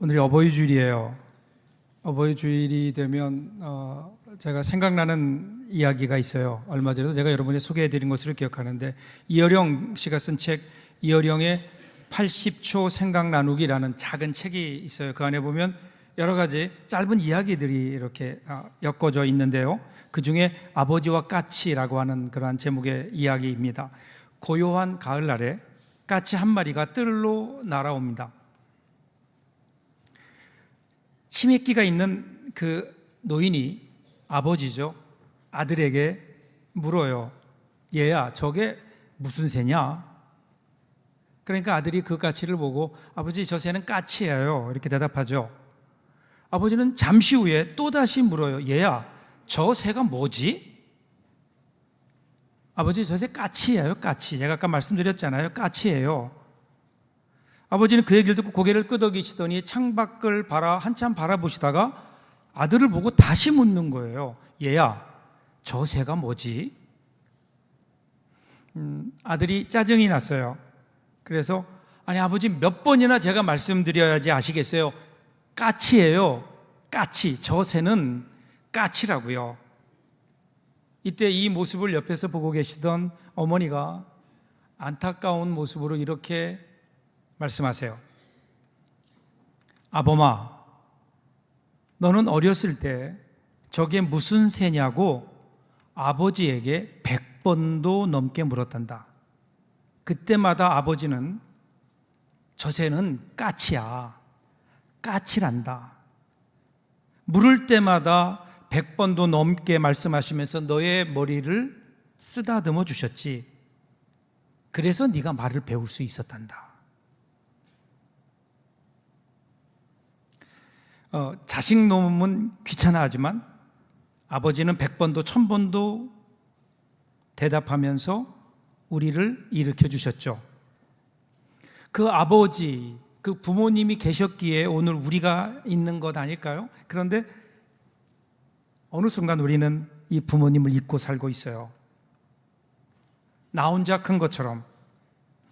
오늘이 어버이 주일이에요. 어버이 주일이 되면 제가 생각나는 이야기가 있어요. 얼마 전에도 제가 여러분에 소개해드린 것으로 기억하는데, 이어령 씨가 쓴 책, 이어령의 80초 생각 나누기라는 작은 책이 있어요. 그 안에 보면 여러 가지 짧은 이야기들이 이렇게 엮어져 있는데요. 그 중에 아버지와 까치라고 하는 그러한 제목의 이야기입니다. 고요한 가을날에 까치 한 마리가 뜰로 날아옵니다. 치매기가 있는 그 노인이, 아버지죠, 아들에게 물어요. 얘야, 저게 무슨 새냐? 그러니까 아들이 그 까치를 보고, 아버지, 저 새는 까치예요, 이렇게 대답하죠. 아버지는 잠시 후에 또다시 물어요. 얘야, 저 새가 뭐지? 아버지, 저 새 까치예요, 까치. 제가 아까 말씀드렸잖아요, 까치예요. 아버지는 그 얘기를 듣고 고개를 끄덕이시더니 창밖을 한참 바라보시다가 아들을 보고 다시 묻는 거예요. 얘야, 저 새가 뭐지? 아들이 짜증이 났어요. 그래서, 아니 아버지, 몇 번이나 제가 말씀드려야지 아시겠어요? 까치예요, 까치. 저 새는 까치라고요. 이때 이 모습을 옆에서 보고 계시던 어머니가 안타까운 모습으로 이렇게 말씀하세요. 아범아, 너는 어렸을 때 저게 무슨 새냐고 아버지에게 100번도 넘게 물었단다. 그때마다 아버지는 저 새는 까치야, 까치란다. 물을 때마다 100번도 넘게 말씀하시면서 너의 머리를 쓰다듬어 주셨지. 그래서 네가 말을 배울 수 있었단다. 자식 놈은 귀찮아하지만 아버지는 100번도 1000번도 대답하면서 우리를 일으켜 주셨죠. 그 아버지, 그 부모님이 계셨기에 오늘 우리가 있는 것 아닐까요? 그런데 어느 순간 우리는 이 부모님을 잊고 살고 있어요. 나 혼자 큰 것처럼.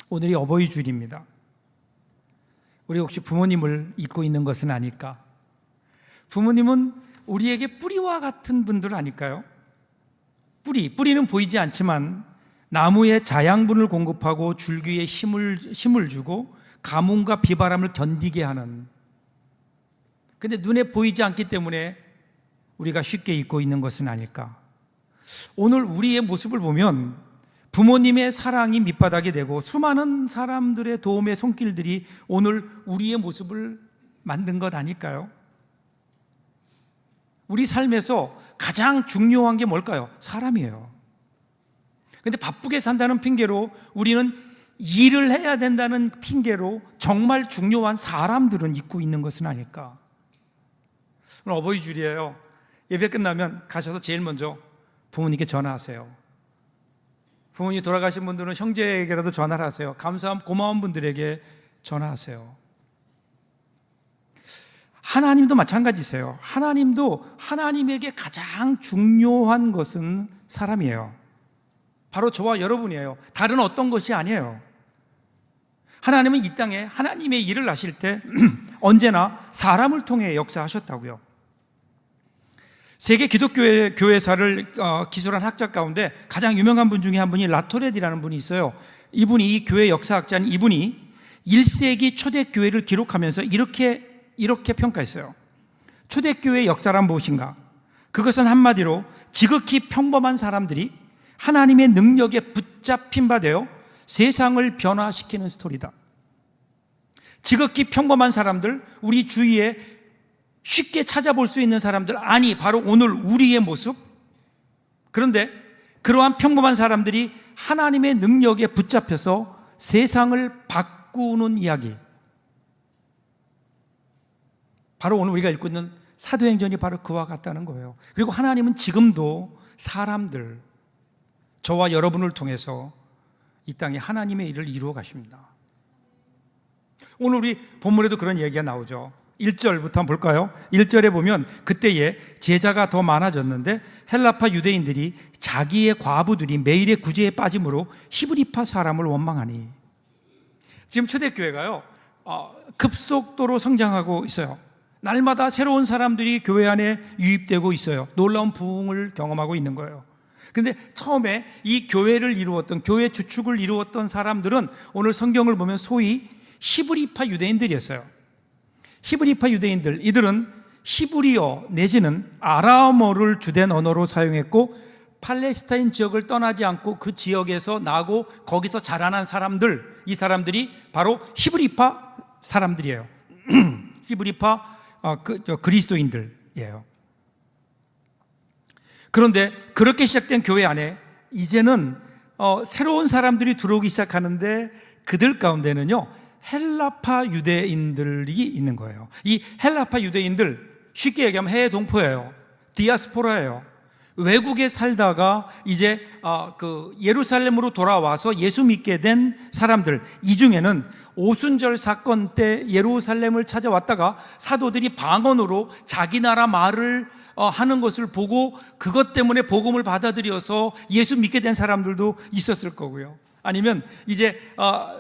오늘이 어버이 주일입니다. 우리 혹시 부모님을 잊고 있는 것은 아닐까? 부모님은 우리에게 뿌리와 같은 분들 아닐까요? 뿌리는 보이지 않지만 나무에 자양분을 공급하고 줄기에 힘을 주고 가뭄과 비바람을 견디게 하는, 근데 눈에 보이지 않기 때문에 우리가 쉽게 잊고 있는 것은 아닐까? 오늘 우리의 모습을 보면 부모님의 사랑이 밑바닥이 되고 수많은 사람들의 도움의 손길들이 오늘 우리의 모습을 만든 것 아닐까요? 우리 삶에서 가장 중요한 게 뭘까요? 사람이에요. 그런데 바쁘게 산다는 핑계로, 우리는 일을 해야 된다는 핑계로 정말 중요한 사람들은 잊고 있는 것은 아닐까? 오늘 어버이 주일이에요. 예배 끝나면 가셔서 제일 먼저 부모님께 전화하세요. 부모님 돌아가신 분들은 형제에게라도 전화를 하세요. 감사한 고마운 분들에게 전화하세요. 하나님도 마찬가지세요. 하나님도, 하나님에게 가장 중요한 것은 사람이에요. 바로 저와 여러분이에요. 다른 어떤 것이 아니에요. 하나님은 이 땅에 하나님의 일을 하실 때 언제나 사람을 통해 역사하셨다고요. 세계 기독교의 교회사를 기술한 학자 가운데 가장 유명한 분 중에 한 분이 라토렛이라는 분이 있어요. 이분이, 이 교회 역사학자는 이분이 1세기 초대교회를 기록하면서 이렇게 평가했어요. 초대교회의 역사란 무엇인가? 그것은 한마디로 지극히 평범한 사람들이 하나님의 능력에 붙잡힌 바 되어 세상을 변화시키는 스토리다. 지극히 평범한 사람들, 우리 주위에 쉽게 찾아볼 수 있는 사람들, 아니 바로 오늘 우리의 모습. 그런데 그러한 평범한 사람들이 하나님의 능력에 붙잡혀서 세상을 바꾸는 이야기, 바로 오늘 우리가 읽고 있는 사도행전이 바로 그와 같다는 거예요. 그리고 하나님은 지금도 사람들, 저와 여러분을 통해서 이 땅에 하나님의 일을 이루어 가십니다. 오늘 우리 본문에도 그런 얘기가 나오죠. 1절부터 한번 볼까요? 1절에 보면 그때에 제자가 더 많아졌는데 헬라파 유대인들이 자기의 과부들이 매일의 구제에 빠짐으로 히브리파 사람을 원망하니. 지금 초대교회가요, 급속도로 성장하고 있어요. 날마다 새로운 사람들이 교회 안에 유입되고 있어요. 놀라운 부흥을 경험하고 있는 거예요. 그런데 처음에 이 교회를 이루었던, 교회 주축을 이루었던 사람들은 오늘 성경을 보면 소위 히브리파 유대인들이었어요. 히브리파 유대인들, 이들은 히브리어 내지는 아람어를 주된 언어로 사용했고 팔레스타인 지역을 떠나지 않고 그 지역에서 나고 거기서 자라난 사람들, 이 사람들이 바로 히브리파 사람들이에요. 히브리파 그리스도인들이에요. 그런데 그렇게 시작된 교회 안에 이제는 새로운 사람들이 들어오기 시작하는데 그들 가운데는요 헬라파 유대인들이 있는 거예요. 이 헬라파 유대인들, 쉽게 얘기하면 해외 동포예요. 디아스포라예요. 외국에 살다가 이제 예루살렘으로 돌아와서 예수 믿게 된 사람들, 이 중에는 오순절 사건 때 예루살렘을 찾아왔다가 사도들이 방언으로 자기 나라 말을 하는 것을 보고 그것 때문에 복음을 받아들여서 예수 믿게 된 사람들도 있었을 거고요. 아니면 이제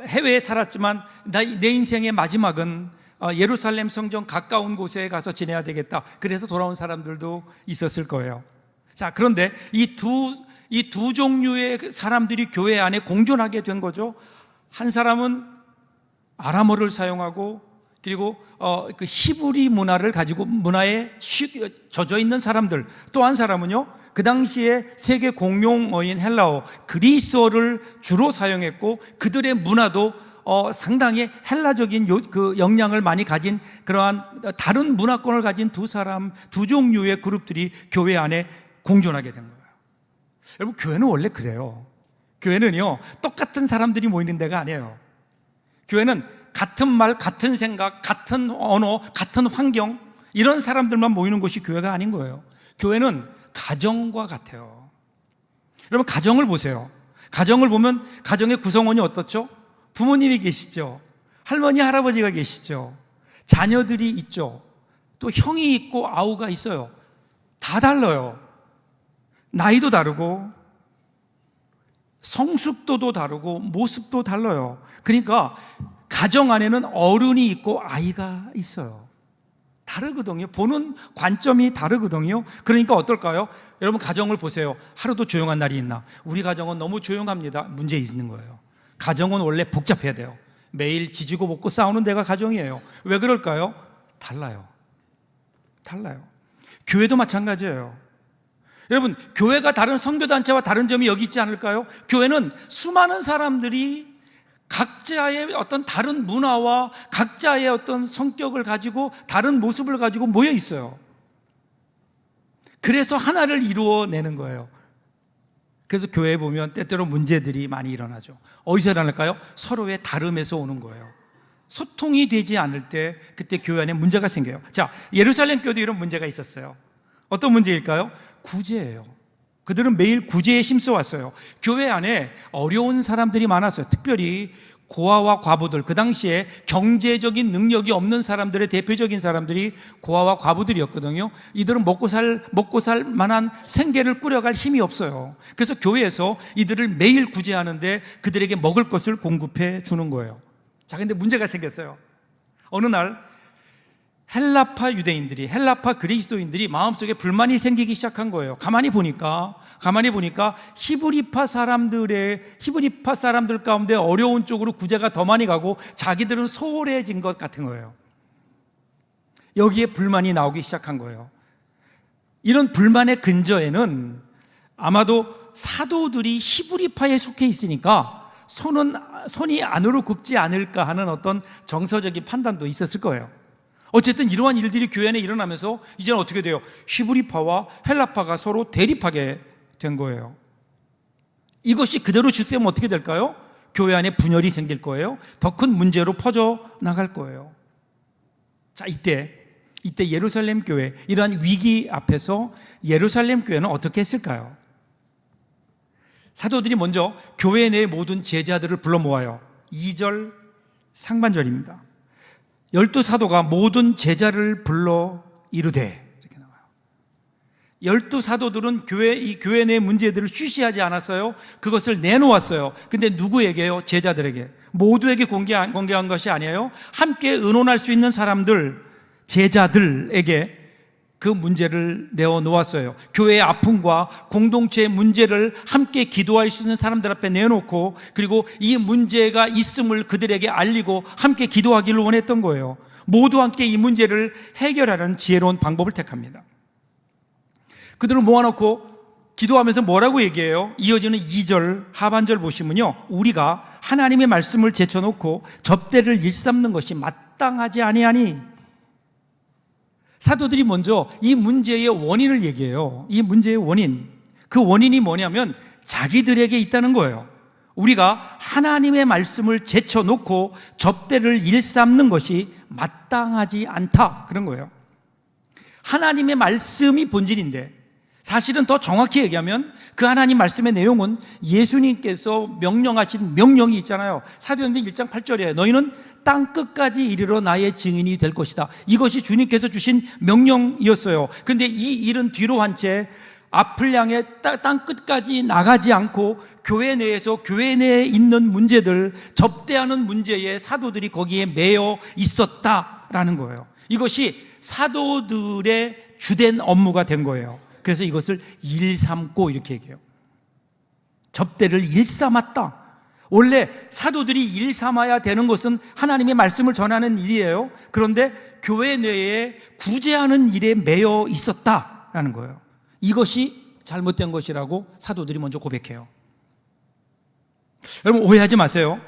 해외에 살았지만 내 인생의 마지막은 예루살렘 성전 가까운 곳에 가서 지내야 되겠다, 그래서 돌아온 사람들도 있었을 거예요. 자, 그런데 이 두 종류의 사람들이 교회 안에 공존하게 된 거죠. 한 사람은 아람어를 사용하고 그리고 그 히브리 문화를 가지고 문화에 젖어 있는 사람들, 또 한 사람은요 그 당시에 세계 공용어인 헬라어 그리스어를 주로 사용했고 그들의 문화도 상당히 헬라적인 그 영향을 많이 가진 그러한 다른 문화권을 가진 두 종류의 그룹들이 교회 안에 공존하게 된 거예요. 여러분, 교회는 원래 그래요. 교회는요 똑같은 사람들이 모이는 데가 아니에요. 교회는 같은 말, 같은 생각, 같은 언어, 같은 환경, 이런 사람들만 모이는 곳이 교회가 아닌 거예요. 교회는 가정과 같아요. 여러분, 가정을 보세요. 가정을 보면 가정의 구성원이 어떻죠? 부모님이 계시죠. 할머니, 할아버지가 계시죠. 자녀들이 있죠. 또 형이 있고 아우가 있어요. 다 달라요. 나이도 다르고 성숙도도 다르고 모습도 달라요. 그러니까 가정 안에는 어른이 있고 아이가 있어요. 다르거든요. 보는 관점이 다르거든요. 그러니까 어떨까요? 여러분, 가정을 보세요. 하루도 조용한 날이 있나? 우리 가정은 너무 조용합니다. 문제 있는 거예요. 가정은 원래 복잡해야 돼요. 매일 지지고 볶고 싸우는 데가 가정이에요. 왜 그럴까요? 달라요. 교회도 마찬가지예요. 여러분, 교회가 다른 선교단체와 다른 점이 여기 있지 않을까요? 교회는 수많은 사람들이 각자의 어떤 다른 문화와 각자의 어떤 성격을 가지고 다른 모습을 가지고 모여 있어요. 그래서 하나를 이루어내는 거예요. 그래서 교회에 보면 때때로 문제들이 많이 일어나죠. 어디서 일어날까요? 서로의 다름에서 오는 거예요. 소통이 되지 않을 때 그때 교회 안에 문제가 생겨요. 자, 예루살렘 교회도 이런 문제가 있었어요. 어떤 문제일까요? 구제예요. 그들은 매일 구제에 힘써왔어요. 교회 안에 어려운 사람들이 많았어요. 특별히 고아와 과부들, 그 당시에 경제적인 능력이 없는 사람들의 대표적인 사람들이 고아와 과부들이었거든요. 이들은 먹고 살 만한 생계를 꾸려갈 힘이 없어요. 그래서 교회에서 이들을 매일 구제하는데 그들에게 먹을 것을 공급해 주는 거예요. 자, 근데 문제가 생겼어요. 어느 날 헬라파 유대인들이, 헬라파 그리스도인들이 마음속에 불만이 생기기 시작한 거예요. 가만히 보니까 히브리파 사람들 가운데 어려운 쪽으로 구제가 더 많이 가고 자기들은 소홀해진 것 같은 거예요. 여기에 불만이 나오기 시작한 거예요. 이런 불만의 근저에는 아마도 사도들이 히브리파에 속해 있으니까 손이 안으로 굽지 않을까 하는 어떤 정서적인 판단도 있었을 거예요. 어쨌든 이러한 일들이 교회 안에 일어나면서 이제는 어떻게 돼요? 히브리파와 헬라파가 서로 대립하게 된 거예요. 이것이 그대로 주세면 어떻게 될까요? 교회 안에 분열이 생길 거예요. 더 큰 문제로 퍼져 나갈 거예요. 자, 이때 예루살렘 교회, 이러한 위기 앞에서 예루살렘 교회는 어떻게 했을까요? 사도들이 먼저 교회 내의 모든 제자들을 불러 모아요. 2절 상반절입니다. 12 사도가 모든 제자를 불러 이르되, 이렇게 나와요. 12 사도들은 이 교회 내 문제들을 쉬쉬하지 않았어요. 그것을 내놓았어요. 근데 누구에게요? 제자들에게. 모두에게 공개한 것이 아니에요. 함께 의논할 수 있는 사람들, 제자들에게 그 문제를 내어놓았어요. 교회의 아픔과 공동체의 문제를 함께 기도할 수 있는 사람들 앞에 내놓고, 그리고 이 문제가 있음을 그들에게 알리고 함께 기도하기를 원했던 거예요. 모두 함께 이 문제를 해결하는 지혜로운 방법을 택합니다. 그들을 모아놓고 기도하면서 뭐라고 얘기해요? 이어지는 2절 하반절 보시면요, 우리가 하나님의 말씀을 제쳐놓고 접대를 일삼는 것이 마땅하지 아니하니. 사도들이 먼저 이 문제의 원인을 얘기해요. 이 문제의 원인, 그 원인이 뭐냐면 자기들에게 있다는 거예요. 우리가 하나님의 말씀을 제쳐놓고 접대를 일삼는 것이 마땅하지 않다, 그런 거예요. 하나님의 말씀이 본질인데, 사실은 더 정확히 얘기하면 그 하나님 말씀의 내용은 예수님께서 명령하신 명령이 있잖아요. 사도행전 1장 8절에 너희는 땅 끝까지 이르러 나의 증인이 될 것이다. 이것이 주님께서 주신 명령이었어요. 그런데 이 일은 뒤로 한 채 앞을 향해 땅 끝까지 나가지 않고 교회 내에서 교회 내에 있는 문제들, 접대하는 문제에 사도들이 거기에 매여 있었다라는 거예요. 이것이 사도들의 주된 업무가 된 거예요. 그래서 이것을 일삼고 이렇게 얘기해요. 접대를 일삼았다. 원래 사도들이 일삼아야 되는 것은 하나님의 말씀을 전하는 일이에요. 그런데 교회 내에 구제하는 일에 매여 있었다라는 거예요. 이것이 잘못된 것이라고 사도들이 먼저 고백해요. 여러분 오해하지 마세요.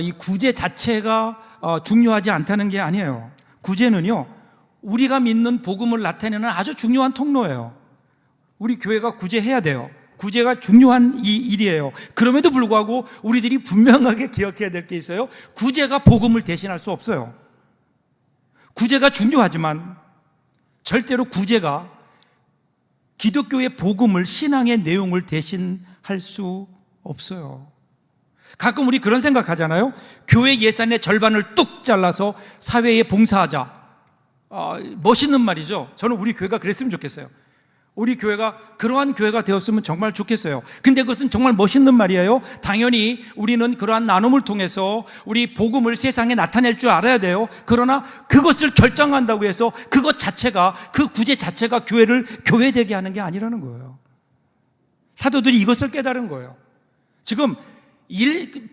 이 구제 자체가 중요하지 않다는 게 아니에요. 구제는요, 우리가 믿는 복음을 나타내는 아주 중요한 통로예요. 우리 교회가 구제해야 돼요. 구제가 중요한 이 일이에요. 그럼에도 불구하고 우리들이 분명하게 기억해야 될 게 있어요. 구제가 복음을 대신할 수 없어요. 구제가 중요하지만 절대로 구제가 기독교의 복음을, 신앙의 내용을 대신할 수 없어요. 가끔 우리 그런 생각하잖아요. 교회 예산의 절반을 뚝 잘라서 사회에 봉사하자. 멋있는 말이죠. 저는 우리 교회가 그랬으면 좋겠어요. 우리 교회가 그러한 교회가 되었으면 정말 좋겠어요. 근데 그것은 정말 멋있는 말이에요. 당연히 우리는 그러한 나눔을 통해서 우리 복음을 세상에 나타낼 줄 알아야 돼요. 그러나 그것을 결정한다고 해서 그것 자체가, 그 구제 자체가 교회를 교회되게 하는 게 아니라는 거예요. 사도들이 이것을 깨달은 거예요. 지금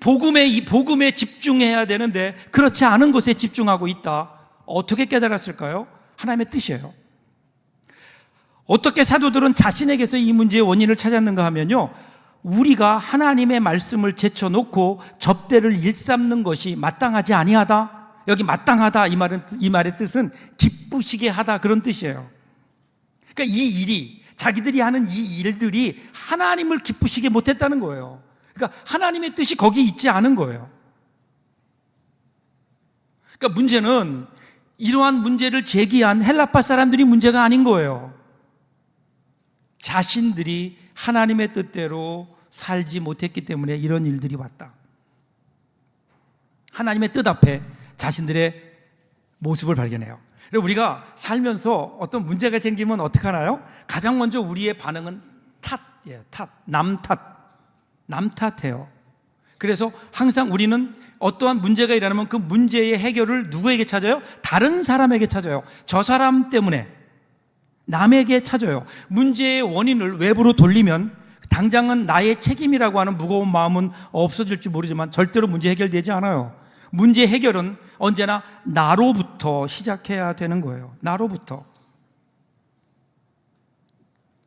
복음에 집중해야 되는데 그렇지 않은 것에 집중하고 있다. 어떻게 깨달았을까요? 하나님의 뜻이에요. 어떻게 사도들은 자신에게서 이 문제의 원인을 찾았는가 하면요, 우리가 하나님의 말씀을 제쳐놓고 접대를 일삼는 것이 마땅하지 아니하다. 여기 마땅하다, 이 말의 뜻은 기쁘시게 하다, 그런 뜻이에요. 그러니까 이 일이, 자기들이 하는 이 일들이 하나님을 기쁘시게 못했다는 거예요. 그러니까 하나님의 뜻이 거기에 있지 않은 거예요. 그러니까 문제는 이러한 문제를 제기한 헬라파 사람들이 문제가 아닌 거예요. 자신들이 하나님의 뜻대로 살지 못했기 때문에 이런 일들이 왔다. 하나님의 뜻 앞에 자신들의 모습을 발견해요. 우리가 살면서 어떤 문제가 생기면 어떻게 하나요? 가장 먼저 우리의 반응은 탓이에요. 남 탓해요. 그래서 항상 우리는 어떠한 문제가 일어나면 그 문제의 해결을 누구에게 찾아요? 다른 사람에게 찾아요. 저 사람 때문에, 남에게 찾아요. 문제의 원인을 외부로 돌리면 당장은 나의 책임이라고 하는 무거운 마음은 없어질지 모르지만 절대로 문제 해결되지 않아요. 문제 해결은 언제나 나로부터 시작해야 되는 거예요. 나로부터.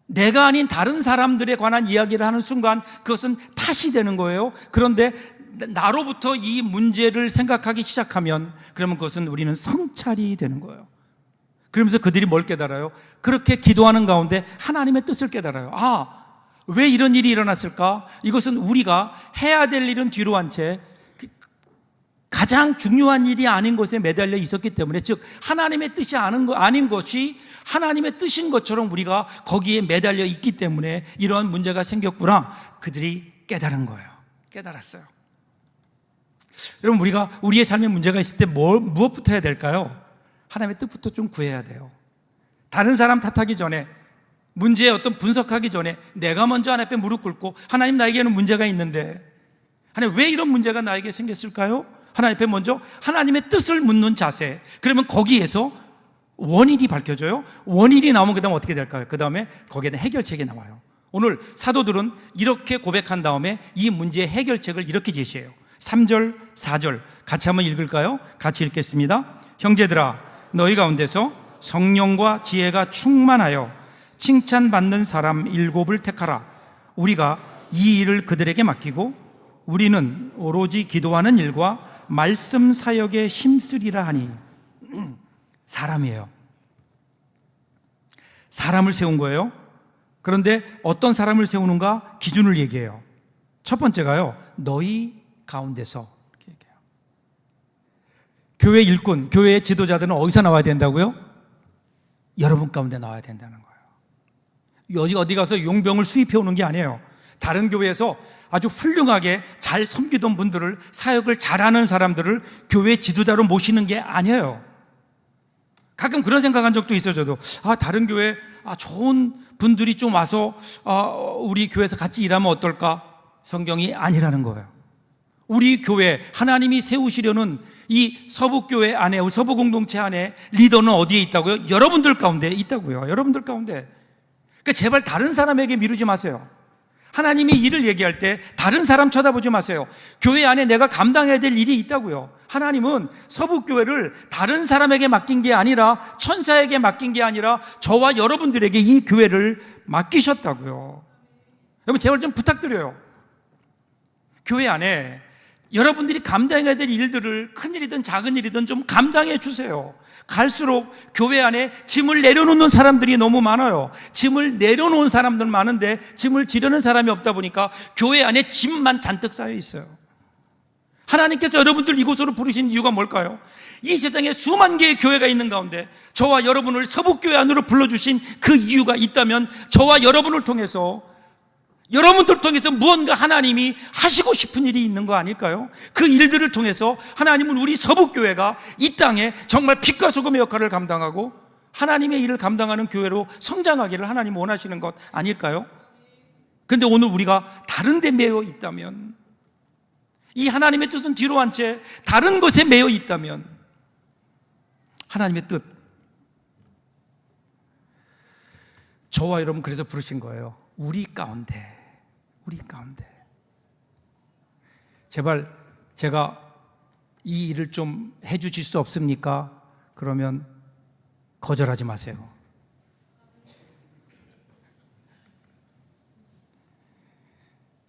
내가 아닌 다른 사람들에 관한 이야기를 하는 순간 그것은 탓이 되는 거예요. 그런데 나로부터 이 문제를 생각하기 시작하면 그러면 그것은 우리는 성찰이 되는 거예요. 그러면서 그들이 뭘 깨달아요? 그렇게 기도하는 가운데 하나님의 뜻을 깨달아요. 왜 이런 일이 일어났을까? 이것은 우리가 해야 될 일은 뒤로 한 채 가장 중요한 일이 아닌 것에 매달려 있었기 때문에, 즉 하나님의 뜻이 아닌 것이 하나님의 뜻인 것처럼 우리가 거기에 매달려 있기 때문에 이러한 문제가 생겼구나. 그들이 깨달은 거예요. 깨달았어요. 여러분, 우리가 우리의 삶에 문제가 있을 때 무엇부터 해야 될까요? 하나님의 뜻부터 좀 구해야 돼요. 다른 사람 탓하기 전에 문제의 어떤 분석하기 전에 내가 먼저 하나님 앞에 무릎 꿇고 하나님 나에게는 문제가 있는데 하나님 왜 이런 문제가 나에게 생겼을까요? 하나님 앞에 먼저 하나님의 뜻을 묻는 자세. 그러면 거기에서 원인이 밝혀져요. 원인이 나오면 그 다음에 어떻게 될까요? 그 다음에 거기에 대한 해결책이 나와요. 오늘 사도들은 이렇게 고백한 다음에 이 문제의 해결책을 이렇게 제시해요. 3절, 4절 같이 한번 읽을까요? 같이 읽겠습니다. 형제들아, 너희 가운데서 성령과 지혜가 충만하여 칭찬받는 사람 7을 택하라. 우리가 이 일을 그들에게 맡기고 우리는 오로지 기도하는 일과 말씀 사역에 힘쓰리라 하니. 사람이에요. 사람을 세운 거예요. 그런데 어떤 사람을 세우는가? 기준을 얘기해요. 첫 번째가요, 너희 가운데서. 이렇게 얘기해요. 교회 일꾼, 교회의 지도자들은 어디서 나와야 된다고요? 여러분 가운데 나와야 된다는 거예요. 어디 가서 용병을 수입해 오는 게 아니에요. 다른 교회에서 아주 훌륭하게 잘 섬기던 분들을, 사역을 잘하는 사람들을 교회 지도자로 모시는 게 아니에요. 가끔 그런 생각한 적도 있어요. 저도 다른 교회 좋은 분들이 좀 와서 우리 교회에서 같이 일하면 어떨까? 성경이 아니라는 거예요. 우리 교회 하나님이 세우시려는 이 서북교회 안에, 우리 서부공동체 안에 리더는 어디에 있다고요? 여러분들 가운데 있다고요. 여러분들 가운데. 그러니까 제발 다른 사람에게 미루지 마세요. 하나님이 일을 얘기할 때 다른 사람 쳐다보지 마세요. 교회 안에 내가 감당해야 될 일이 있다고요. 하나님은 서북교회를 다른 사람에게 맡긴 게 아니라, 천사에게 맡긴 게 아니라 저와 여러분들에게 이 교회를 맡기셨다고요. 여러분 제발 좀 부탁드려요. 교회 안에 여러분들이 감당해야 될 일들을, 큰 일이든 작은 일이든 좀 감당해 주세요. 갈수록 교회 안에 짐을 내려놓는 사람들이 너무 많아요. 짐을 내려놓은 사람들 많은데 짐을 지려는 사람이 없다 보니까 교회 안에 짐만 잔뜩 쌓여 있어요. 하나님께서 여러분들 이곳으로 부르신 이유가 뭘까요? 이 세상에 수만 개의 교회가 있는 가운데 저와 여러분을 서북교회 안으로 불러주신 그 이유가 있다면 저와 여러분을 통해서, 여러분들 통해서 무언가 하나님이 하시고 싶은 일이 있는 거 아닐까요? 그 일들을 통해서 하나님은 우리 서북교회가 이 땅에 정말 빛과 소금의 역할을 감당하고 하나님의 일을 감당하는 교회로 성장하기를 하나님 원하시는 것 아닐까요? 그런데 오늘 우리가 다른 데 매여 있다면, 이 하나님의 뜻은 뒤로 한 채 다른 것에 매여 있다면, 하나님의 뜻, 저와 여러분 그래서 부르신 거예요. 우리 가운데 제발 제가 이 일을 좀 해주실 수 없습니까? 그러면 거절하지 마세요.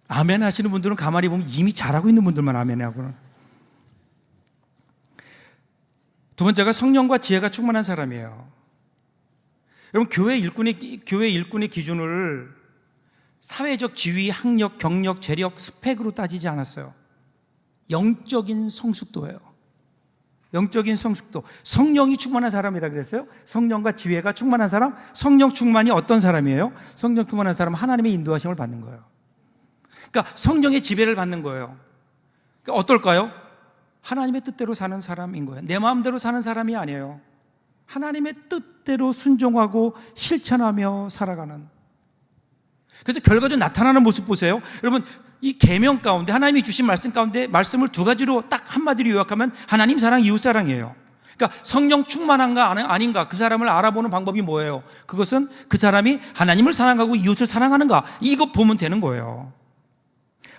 아멘 하시는 분들은 가만히 보면 이미 잘하고 있는 분들만 아멘 하고는. 두 번째가 성령과 지혜가 충만한 사람이에요. 여러분 교회 일꾼의 기준을 사회적 지위, 학력, 경력, 재력, 스펙으로 따지지 않았어요. 영적인 성숙도예요. 영적인 성숙도. 성령이 충만한 사람이라 그랬어요. 성령과 지혜가 충만한 사람. 성령 충만이 어떤 사람이에요? 성령 충만한 사람은 하나님의 인도하심을 받는 거예요. 그러니까 성령의 지배를 받는 거예요. 그러니까 어떨까요? 하나님의 뜻대로 사는 사람인 거예요. 내 마음대로 사는 사람이 아니에요. 하나님의 뜻대로 순종하고 실천하며 살아가는. 그래서 결과적으로 나타나는 모습 보세요. 여러분 이 계명 가운데, 하나님이 주신 말씀 가운데 말씀을 두 가지로 딱 한마디로 요약하면 하나님 사랑, 이웃 사랑이에요. 그러니까 성령 충만한가 아닌가, 그 사람을 알아보는 방법이 뭐예요? 그것은 그 사람이 하나님을 사랑하고 이웃을 사랑하는가, 이것 보면 되는 거예요.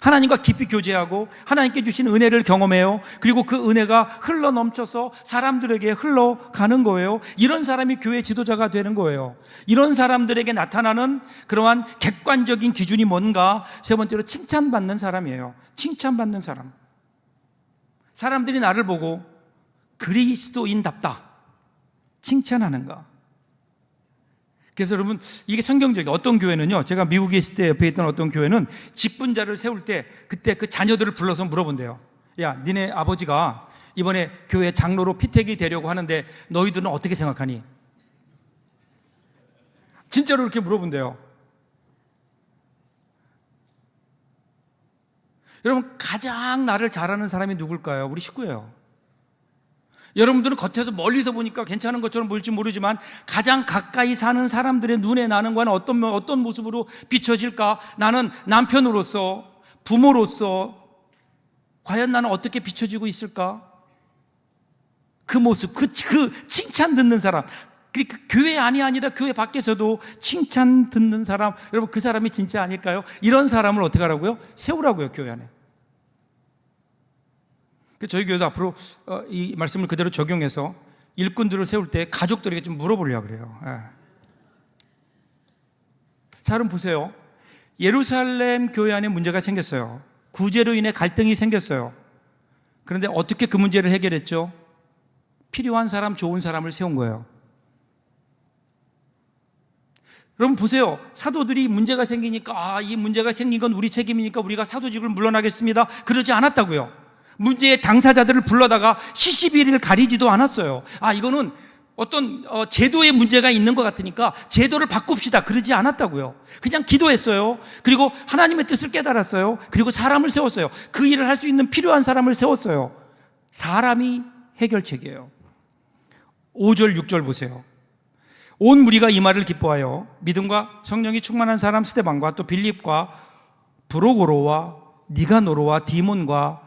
하나님과 깊이 교제하고 하나님께 주신 은혜를 경험해요. 그리고 그 은혜가 흘러 넘쳐서 사람들에게 흘러가는 거예요. 이런 사람이 교회 지도자가 되는 거예요. 이런 사람들에게 나타나는 그러한 객관적인 기준이 뭔가? 세 번째로 칭찬받는 사람이에요. 칭찬받는 사람. 사람들이 나를 보고 그리스도인답다 칭찬하는가? 그래서 여러분 이게 성경적이에요. 어떤 교회는요, 제가 미국에 있을 때 옆에 있던 어떤 교회는 직분자를 세울 때 그때 그 자녀들을 불러서 물어본대요. 야, 니네 아버지가 이번에 교회 장로로 피택이 되려고 하는데 너희들은 어떻게 생각하니? 진짜로 이렇게 물어본대요. 여러분 가장 나를 잘 아는 사람이 누굴까요? 우리 식구예요. 여러분들은 겉에서 멀리서 보니까 괜찮은 것처럼 보일지 모르지만 가장 가까이 사는 사람들의 눈에 나는 과연 어떤 모습으로 비춰질까? 나는 남편으로서, 부모로서 과연 나는 어떻게 비춰지고 있을까? 그 모습, 그 칭찬 듣는 사람, 그러니까 교회 안이 아니라 교회 밖에서도 칭찬 듣는 사람, 여러분 그 사람이 진짜 아닐까요? 이런 사람을 어떻게 하라고요? 세우라고요, 교회 안에. 저희 교회도 앞으로 이 말씀을 그대로 적용해서 일꾼들을 세울 때 가족들에게 좀 물어보려고 그래요. 자, 여러분 보세요. 예루살렘 교회 안에 문제가 생겼어요. 구제로 인해 갈등이 생겼어요. 그런데 어떻게 그 문제를 해결했죠? 필요한 사람, 좋은 사람을 세운 거예요. 여러분 보세요. 사도들이 문제가 생기니까 이 문제가 생긴 건 우리 책임이니까 우리가 사도직을 물러나겠습니다. 그러지 않았다고요. 문제의 당사자들을 불러다가 시시비를 가리지도 않았어요. 이거는 어떤 제도에 문제가 있는 것 같으니까 제도를 바꿉시다. 그러지 않았다고요. 그냥 기도했어요. 그리고 하나님의 뜻을 깨달았어요. 그리고 사람을 세웠어요. 그 일을 할 수 있는 필요한 사람을 세웠어요. 사람이 해결책이에요. 5절 6절 보세요. 온 무리가 이 말을 기뻐하여 믿음과 성령이 충만한 사람 스데반과 또 빌립과 브로고로와 니가노로와 디몬과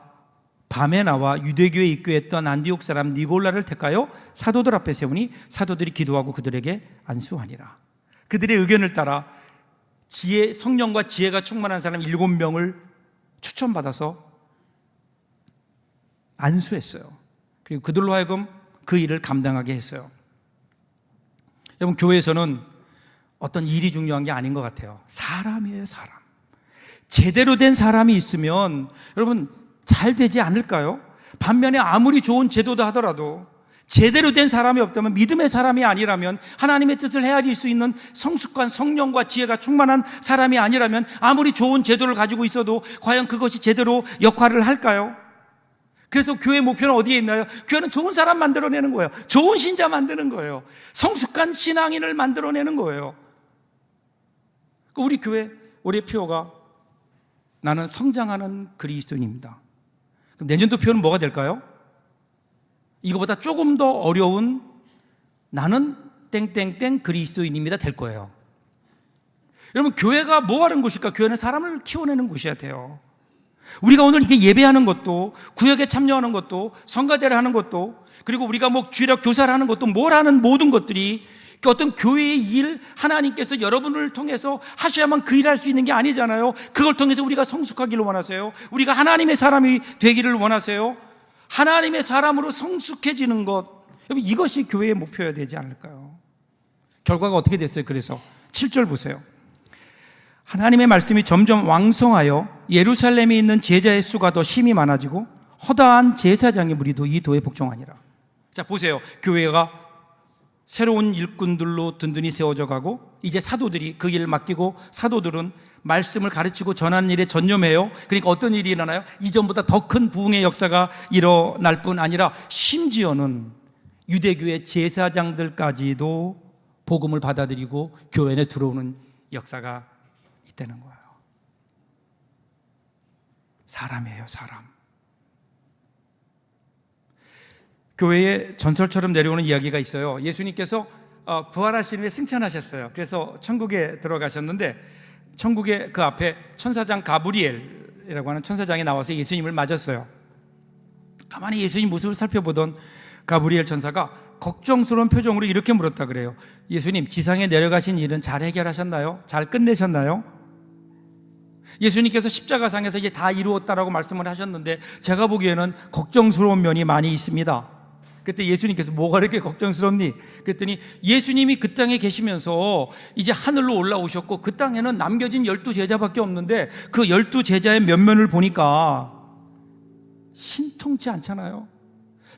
바메나와 유대교에 입교했던 안디옥 사람 니골라를 택하여 사도들 앞에 세우니 사도들이 기도하고 그들에게 안수하니라. 그들의 의견을 따라 성령과 지혜가 충만한 사람 7명을 추천받아서 안수했어요. 그리고 그들로 하여금 그 일을 감당하게 했어요. 여러분 교회에서는 어떤 일이 중요한 게 아닌 것 같아요. 사람이에요, 사람. 제대로 된 사람이 있으면 여러분 잘 되지 않을까요? 반면에 아무리 좋은 제도다 하더라도 제대로 된 사람이 없다면, 믿음의 사람이 아니라면, 하나님의 뜻을 헤아릴 수 있는 성숙한 성령과 지혜가 충만한 사람이 아니라면 아무리 좋은 제도를 가지고 있어도 과연 그것이 제대로 역할을 할까요? 그래서 교회 목표는 어디에 있나요? 교회는 좋은 사람 만들어내는 거예요. 좋은 신자 만드는 거예요. 성숙한 신앙인을 만들어내는 거예요. 우리 교회 올해 표어가 나는 성장하는 그리스도인입니다. 그럼 내년도 표어는 뭐가 될까요? 이거보다 조금 더 어려운 나는 땡땡땡 그리스도인입니다 될 거예요. 여러분 교회가 뭐 하는 곳일까? 교회는 사람을 키워내는 곳이어야 돼요. 우리가 오늘 이렇게 예배하는 것도, 구역에 참여하는 것도, 성가대를 하는 것도, 그리고 우리가 주일학 교사를 하는 것도, 뭘 하는 모든 것들이 어떤 교회의 일, 하나님께서 여러분을 통해서 하셔야만 그 일을 할 수 있는 게 아니잖아요. 그걸 통해서 우리가 성숙하기를 원하세요. 우리가 하나님의 사람이 되기를 원하세요. 하나님의 사람으로 성숙해지는 것, 이것이 교회의 목표여야 되지 않을까요? 결과가 어떻게 됐어요? 그래서 7절 보세요. 하나님의 말씀이 점점 왕성하여 예루살렘에 있는 제자의 수가 더 심히 많아지고 허다한 제사장의 무리도 이 도에 복종하니라. 자 보세요. 교회가 새로운 일꾼들로 든든히 세워져 가고 이제 사도들이 그 일을 맡기고 사도들은 말씀을 가르치고 전하는 일에 전념해요. 그러니까 어떤 일이 일어나요? 이전보다 더 큰 부흥의 역사가 일어날 뿐 아니라 심지어는 유대교의 제사장들까지도 복음을 받아들이고 교회 안에 들어오는 역사가 있다는 거예요. 사람이에요, 사람. 교회에 전설처럼 내려오는 이야기가 있어요. 예수님께서 부활하신 후에 승천하셨어요. 그래서 천국에 들어가셨는데 천국의 그 앞에 천사장 가브리엘이라고 하는 천사장이 나와서 예수님을 맞았어요. 가만히 예수님 모습을 살펴보던 가브리엘 천사가 걱정스러운 표정으로 이렇게 물었다 그래요. 예수님, 지상에 내려가신 일은 잘 해결하셨나요? 잘 끝내셨나요? 예수님께서 십자가상에서 이제 다 이루었다라고 말씀을 하셨는데 제가 보기에는 걱정스러운 면이 많이 있습니다. 그때 예수님께서 뭐가 이렇게 걱정스럽니? 그랬더니 예수님이 그 땅에 계시면서 이제 하늘로 올라오셨고 그 땅에는 남겨진 12제자밖에 없는데 그 12제자의 면면을 보니까 신통치 않잖아요.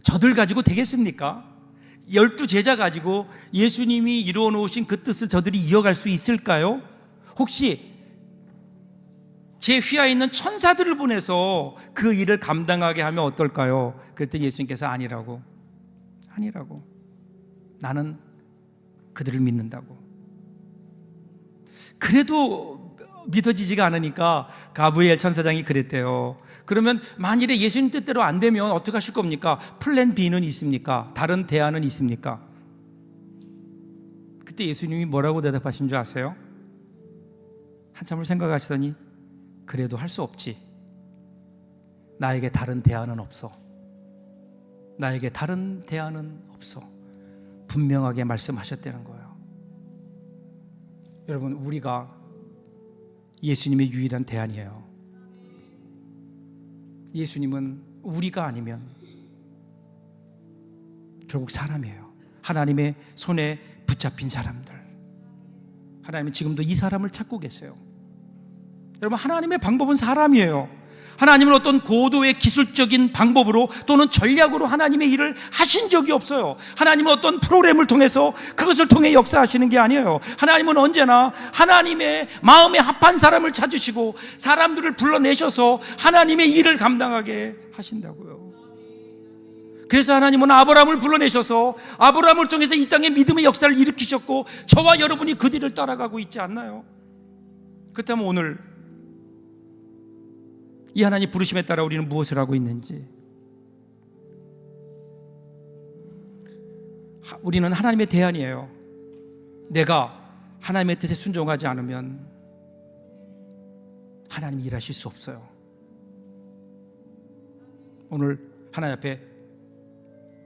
저들 가지고 되겠습니까? 12제자 가지고 예수님이 이루어 놓으신 그 뜻을 저들이 이어갈 수 있을까요? 혹시 제 휘하에 있는 천사들을 보내서 그 일을 감당하게 하면 어떨까요? 그랬더니 예수님께서 아니라고. 나는 그들을 믿는다고. 그래도 믿어지지가 않으니까 가브리엘 천사장이 그랬대요. 그러면 만일에 예수님 뜻대로 안 되면 어떻게 하실 겁니까? 플랜 B는 있습니까? 다른 대안은 있습니까? 그때 예수님이 뭐라고 대답하신 줄 아세요? 한참을 생각하시더니 그래도 할 수 없지. 나에게 다른 대안은 없어. 나에게 다른 대안은 없어. 분명하게 말씀하셨다는 거예요. 여러분, 우리가 예수님의 유일한 대안이에요. 예수님은 우리가 아니면 결국 사람이에요. 하나님의 손에 붙잡힌 사람들. 하나님은 지금도 이 사람을 찾고 계세요. 여러분, 하나님의 방법은 사람이에요. 하나님은 어떤 고도의 기술적인 방법으로 또는 전략으로 하나님의 일을 하신 적이 없어요. 하나님은 어떤 프로그램을 통해서 그것을 통해 역사하시는 게 아니에요. 하나님은 언제나 하나님의 마음에 합한 사람을 찾으시고 사람들을 불러내셔서 하나님의 일을 감당하게 하신다고요. 그래서 하나님은 아브라함을 불러내셔서 아브라함을 통해서 이 땅에 믿음의 역사를 일으키셨고 저와 여러분이 그 뒤를 따라가고 있지 않나요? 그렇다면 오늘 이 하나님 부르심에 따라 우리는 무엇을 하고 있는지, 우리는 하나님의 대안이에요. 내가 하나님의 뜻에 순종하지 않으면 하나님이 일하실 수 없어요. 오늘 하나님 앞에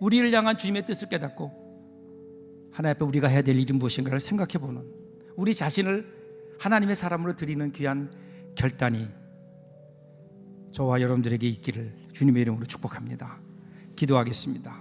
우리를 향한 주님의 뜻을 깨닫고 하나님 앞에 우리가 해야 될 일이 무엇인가를 생각해보는, 우리 자신을 하나님의 사람으로 드리는 귀한 결단이 저와 여러분들에게 있기를 주님의 이름으로 축복합니다. 기도하겠습니다.